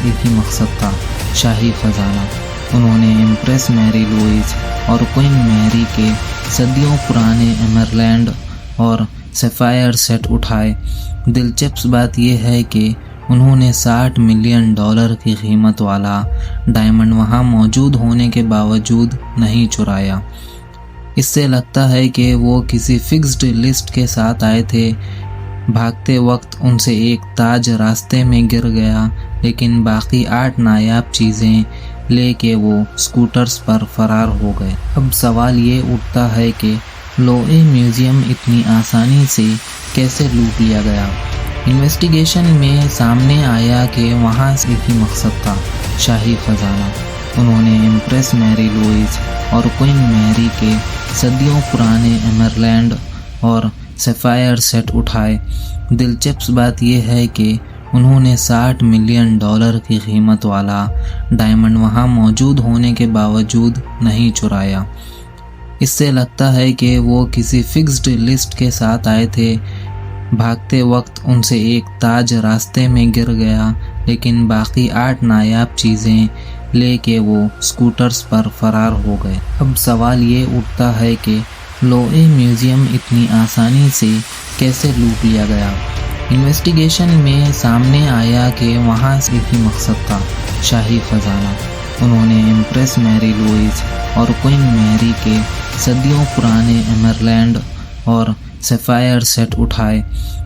ایک ہی مقصد تھا، شاہی خزانہ۔ انہوں نے امپریس میری لوئس اور کوئن میری کے صدیوں پرانے ایمرلینڈ اور سیفائر سیٹ اٹھائے۔ دلچسپ بات یہ ہے کہ انہوں نے $60 ملین کی قیمت والا ڈائمنڈ وہاں موجود ہونے کے باوجود نہیں چرایا۔ اس سے لگتا ہے کہ وہ کسی فکسڈ لسٹ کے ساتھ آئے تھے۔ بھاگتے وقت ان سے ایک تاج راستے میں گر گیا، لیکن باقی 8 نایاب چیزیں لے کے وہ اسکوٹرز پر فرار ہو گئے۔ اب سوال یہ اٹھتا ہے کہ لوئے میوزیم اتنی آسانی سے کیسے لوٹ لیا گیا؟ انویسٹیگیشن میں سامنے آیا کہ وہاں ایک ہی مقصد تھا، شاہی خزانہ۔ انہوں نے امپریس میری لوئس اور کوئن میری کے صدیوں پرانے ایمرلینڈ اور سیفائر سیٹ اٹھائے۔ دلچسپ بات یہ ہے کہ انہوں نے $60 ملین کی قیمت والا ڈائمنڈ وہاں موجود ہونے کے باوجود نہیں چرایا۔ اس سے لگتا ہے کہ وہ کسی فکسڈ لسٹ کے ساتھ آئے تھے۔ بھاگتے وقت ان سے ایک تاج راستے میں گر گیا، لیکن باقی 8 نایاب چیزیں لے کے وہ اسکوٹرز پر فرار ہو گئے۔ اب سوال یہ اٹھتا ہے کہ لوئے میوزیم اتنی آسانی سے کیسے لوٹ لیا گیا؟ انویسٹیگیشن میں سامنے آیا کہ وہاں ایک ہی مقصد تھا، شاہی خزانہ۔ انہوں نے امپریس میری لوئس اور کوئن میری کے صدیوں پرانے ایمرلینڈ اور سیفائر سیٹ اٹھائے۔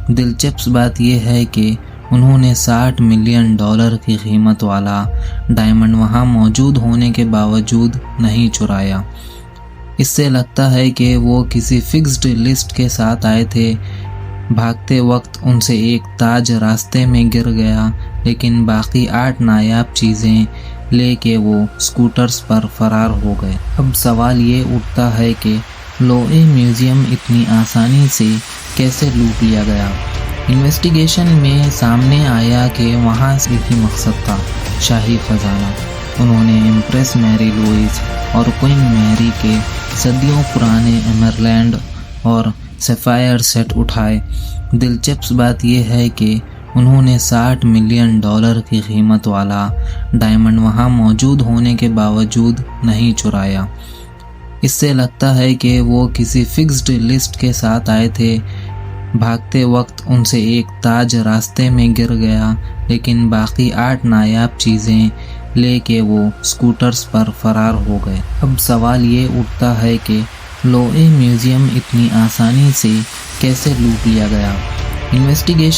دلچسپ بات یہ ہے کہ انہوں نے $60 ملین کی قیمت والا ڈائمنڈ وہاں موجود ہونے کے باوجود نہیں چرایا۔ اس سے لگتا ہے کہ وہ کسی فکسڈ لسٹ کے ساتھ آئے تھے۔ بھاگتے وقت ان سے ایک تاج راستے میں گر گیا، لیکن باقی 8 نایاب چیزیں لے کے وہ اسکوٹرز پر فرار ہو گئے۔ اب سوال یہ اٹھتا ہے کہ لوئے میوزیم اتنی آسانی سے کیسے لوٹ لیا گیا؟ انویسٹیگیشن میں سامنے آیا کہ وہاں ایک ہی مقصد تھا، شاہی خزانہ۔ انہوں نے امپریس میری لوئس اور کوئن میری کے صدیوں پرانے ایمرلینڈ اور سیفائر سیٹ اٹھائے۔ دلچسپ بات یہ ہے کہ انہوں نے $60 ملین کی قیمت والا ڈائمنڈ وہاں موجود ہونے کے باوجود نہیں چرایا۔ اس سے لگتا ہے کہ وہ کسی فکسڈ لسٹ کے ساتھ آئے تھے۔ بھاگتے وقت ان سے ایک تاج راستے میں گر گیا، لیکن باقی 8 نایاب چیزیں لے کے وہ اسکوٹرز پر فرار ہو گئے۔ اب سوال یہ اٹھتا ہے کہ لوئے میوزیم اتنی آسانی سے کیسے لوٹ لیا گیا؟ انویسٹیگیشن